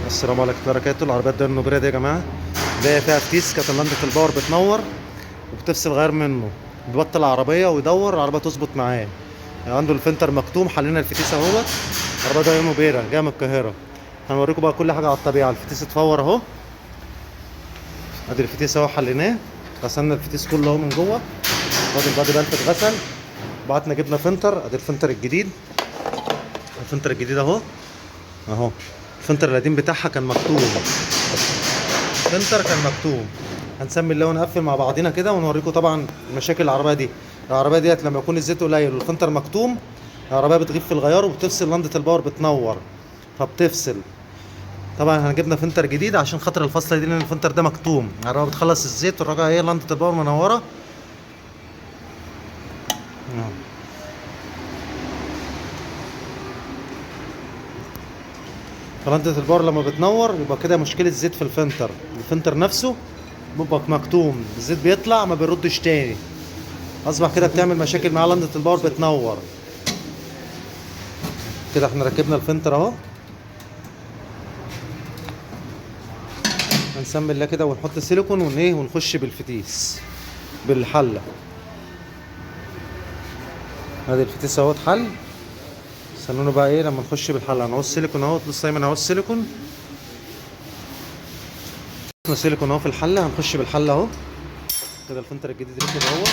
السلام عليكم ورحمة الله وبركاته. العربيات دي النوبرة دي يا جماعة ده فيها فتيس، كانت لندة الباور بتنور وبتفصل غير منه، بيبطل العربية ويدور العربية تظبط معاه. يعني عنده الفلتر مكتوم، حلينا الفتيس اهوت. العربية دي نوبرة جاية من القاهرة. هنوريكم بقى كل حاجة على الطبيعة. الفتيس اتفور اهو، ادي الفتيس اهو حليناه، غسلنا الفتيس كله اهو من جوه، وادي البادي بلف اتغسل. بعتنا جبنا فلتر، ادي الفلتر الجديد. الفلتر الجديد اهو اهو. الفلتر القديم بتاعها كان مكتوم، الفلتر كان مكتوم. هنسمي الله ونقفل مع بعضينا كده ونوريكم طبعا مشاكل العربيه دي. العربيه ديت لما يكون الزيت قليل والفلتر مكتوم، العربيه بتغيب في الغيار وبتفصل، لندة الباور بتنور فبتفصل. طبعا احنا جبنا فلتر جديد عشان خاطر الفصله دي، لان الفلتر ده مكتوم. العربيه بتخلص الزيت والراجعه هي لندة الباور منوره. فلندة الباور لما بتنور يبقى كده مشكله زيت في الفلتر. الفلتر نفسه بيبقى مكتوم، الزيت بيطلع ما بيردش تاني، اصبح كده بتعمل مشاكل مع لندة الباور بتنور. كده احنا ركبنا الفلتر اهو. هنسمي الله كده ونحط سيليكون ايه ونخش بالفتيس بالحله. ادي الفتيس اهو اتحل. استنونا بقى ايه لما نخش بالحله. هنعوز سيليكون اهو، لسه دايما هنعوز سيليكون. حطينا سيليكون اهو في الحله، هنخش بالحله اهو. كده الفلتر الجديد ركب اهو.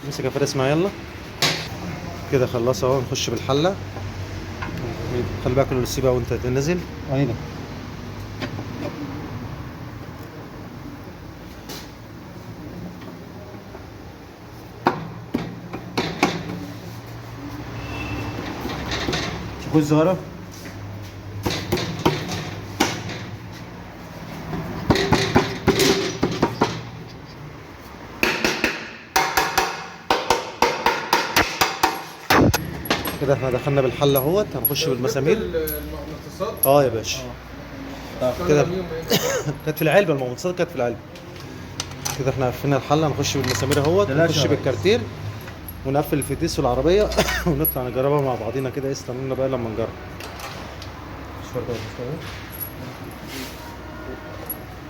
امسك يا فارس معايا يلا. كده خلاص اهو، نخش بالحله. خلي بالك من السيبه وانت نازل. ايوه شوفوا الزهره. كده احنا دخلنا بالحله اهوت. هنخش بالمسامير. المغناطيسات اه يا باشا. كده كانت في العلبه، المغناطيسات كانت في العلبه. كده احنا قفلنا الحله، هنخش بالمسامير اهوت، نخش بالكارتير ونقفل الفتيس والعربيه ونطلع نجربها مع بعضينا كده. استنونا بقى لما نجرب.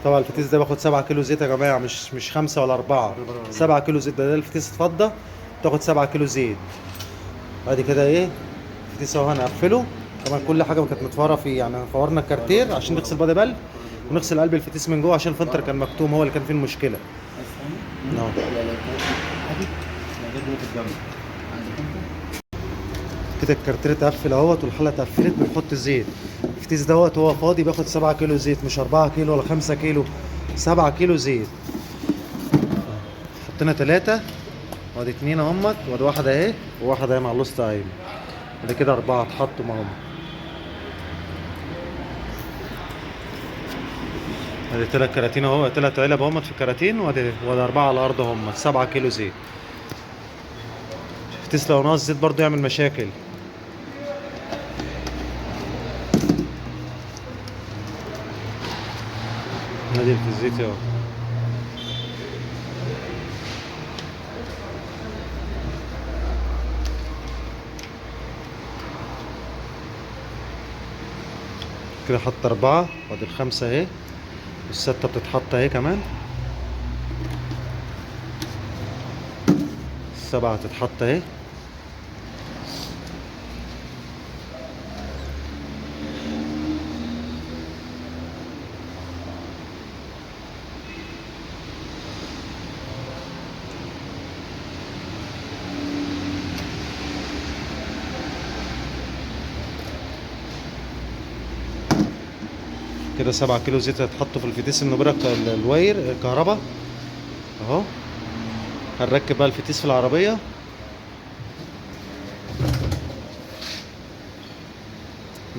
طبعا الفتيس ده باخد 7 كيلو زيت يا جماعه، مش 5 ولا 4. 7 كيلو زيت. ده الفتيس اتفضى تاخد 7 كيلو زيت. ادي كده ايه الفتيس اهو. هنقفله. طبعا كل حاجه كانت متفاره فيه، يعني فورنا الكارتير عشان نغسل بادي بلب ونغسل قلب الفتيس من جوه عشان الفلتر كان مكتوم، هو اللي كان فيه المشكله. كده الكارتير اتقفل اهوت والحله اتقفلت. بنحط الزيت. الفتيس دوت هو فاضي بياخد 7 كيلو زيت، مش 4 كيلو ولا 5 كيلو، 7 كيلو زيت. حطينا 3 وادي 2 اهمت، وادي واحده اهي وواحده اهي مع اللوست عين. ادي كده 4 اتحطوا معاهم. ادي 3 كراتين اهو، 3 علب اهمت في كراتين، وادي 4 على الارض اهمت، 7 كيلو زيت. الفتيس لو ناقص زيت برضه يعمل مشاكل. ادي في الزيت اهو. كده حط 4 وادي ال5 اهي، والستة بتتحط اهي كمان. 7 تتحط اهي. كده 7 كيلو زيت هيتحطوا في الفتيس النبرة الواير الكهرباء اهو. هنركب بقى الفتيس في العربية.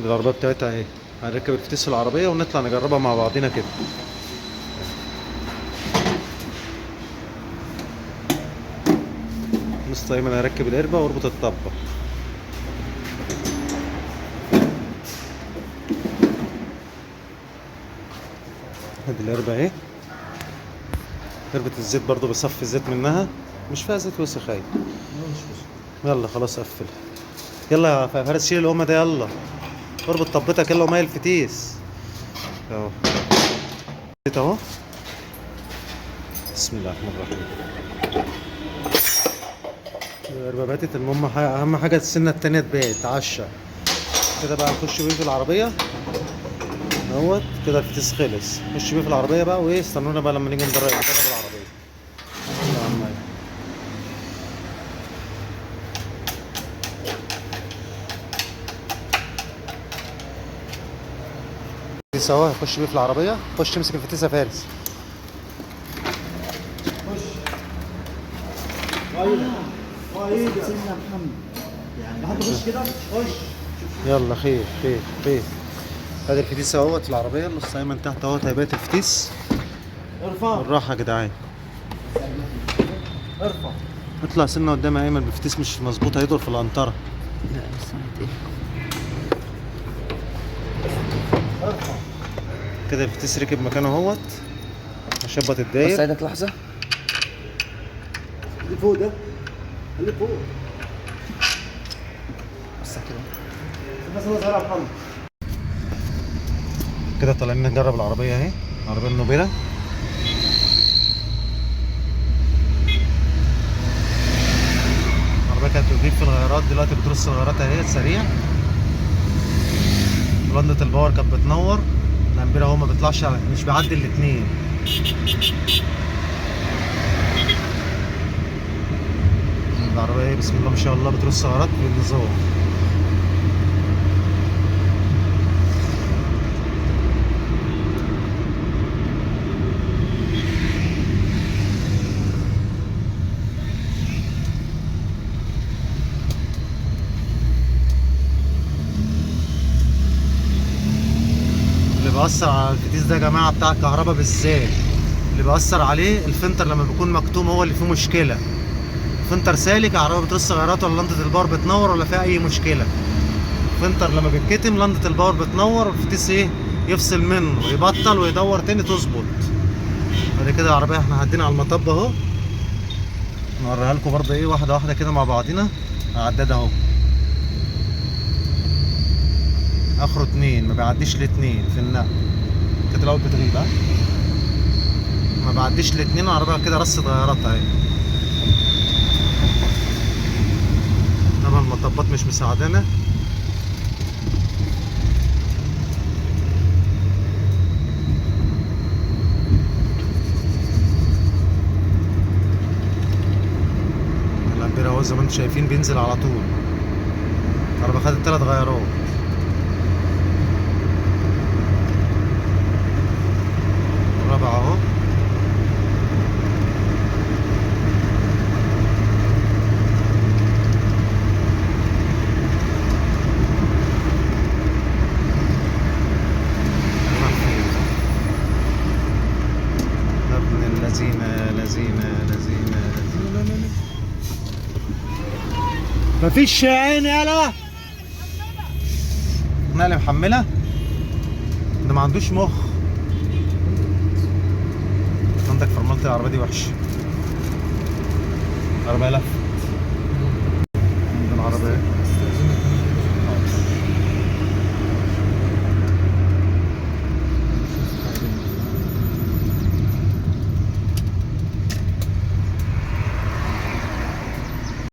العربية بتاعتها اهي. هنركب الفتيس في العربية ونطلع نجربها مع بعضينا كده. نص ايمن هركب القربة واربط الطبة. ادي القربة اهي. قربة الزيت برضو بصفي الزيت منها، مش فيها زيت وسخ اهي. يلا خلاص قفل. يلا يا فارس شيل الأمة ده يلا. اربط طبتك يلا ومايل الفتيس. اهو اهو. بسم الله الرحمن الرحيم. الربابات المهم اهم حاجه السنه التانية تبات تعشى كده بقى. نخش بيه في العربيه اهوت كده. الفتيس خلص. نخش بيه في العربيه بقى وايه. استنونا بقى لما نيجي نجرب العربيه. يلا يا عم. الفتيس اهو. هخش بيه في العربيه. خش امسك الفتيس يا فارس. خش. ايه ده سيدنا محمد يعني حد خش كده. خش. يلا خير خير خير. ادي الفتيس اهوت في العربيه. النص ايمن تحت اهوت هيبات الفتيس. ارفع. بالراحه يا جدعان. ارفع. اطلع سنه قدام يا ايمن. بالفتيس مش مظبوط هيدور في القنطره. لا بس ارفع كده الفتيس ركب مكانه اهوت. هشبط بس الداير. عايزك لحظه. اللي فوق ده اللي فوق بس كده. بس انا صغير يا محمد. كده طالعين نجرب العربيه اهي. العربيه النوبيرا. العربيه كانت بتجيب في الغيارات. دلوقتي بترص الغيارات اهي سريع. بلندة الباور كانت بتنور. الامبير اهو ما بيطلعش مش بيعدي الاتنين. العربيه ايه بسم الله ما شاء الله بترص غيارات بالنظام. اللي بيأثر على الفتيس ده يا جماعة بتاع الكهرباء بالذات، اللي بيأثر عليه الفلتر لما بيكون مكتوم هو اللي فيه مشكلة. فلتر سالك العربية بترص غيارات ولا لندة الباور بتنور ولا فيها أي مشكلة. فلتر لما بيتكتم لندة الباور بتنور والفتيس ايه يفصل منه يبطل ويدور تاني تظبط. بعد كده العربية احنا عدينا على المطب اهو. نوريها لكم برضه ايه واحدة واحدة كده مع بعضينا. عداد اهو. اخره 2 ما بيعديش ل2 في النقل. كانت الاول بتغيب ها. ما بعديش ل2 العربيه كده رصت غياراتها اهي. طبعا المطبات مش مساعدانا. الامبير اهو زي ما انتم شايفين بينزل على طول. العربيه خدت 3 غيارات. الرابع اهو. يا ابن اللذينة لذينة لذينة لذينة. مفيش عين يالا. نقلة محملة. ده ما عندوش مخ. عندك فرملة العربية دي وحشة. العربية لف.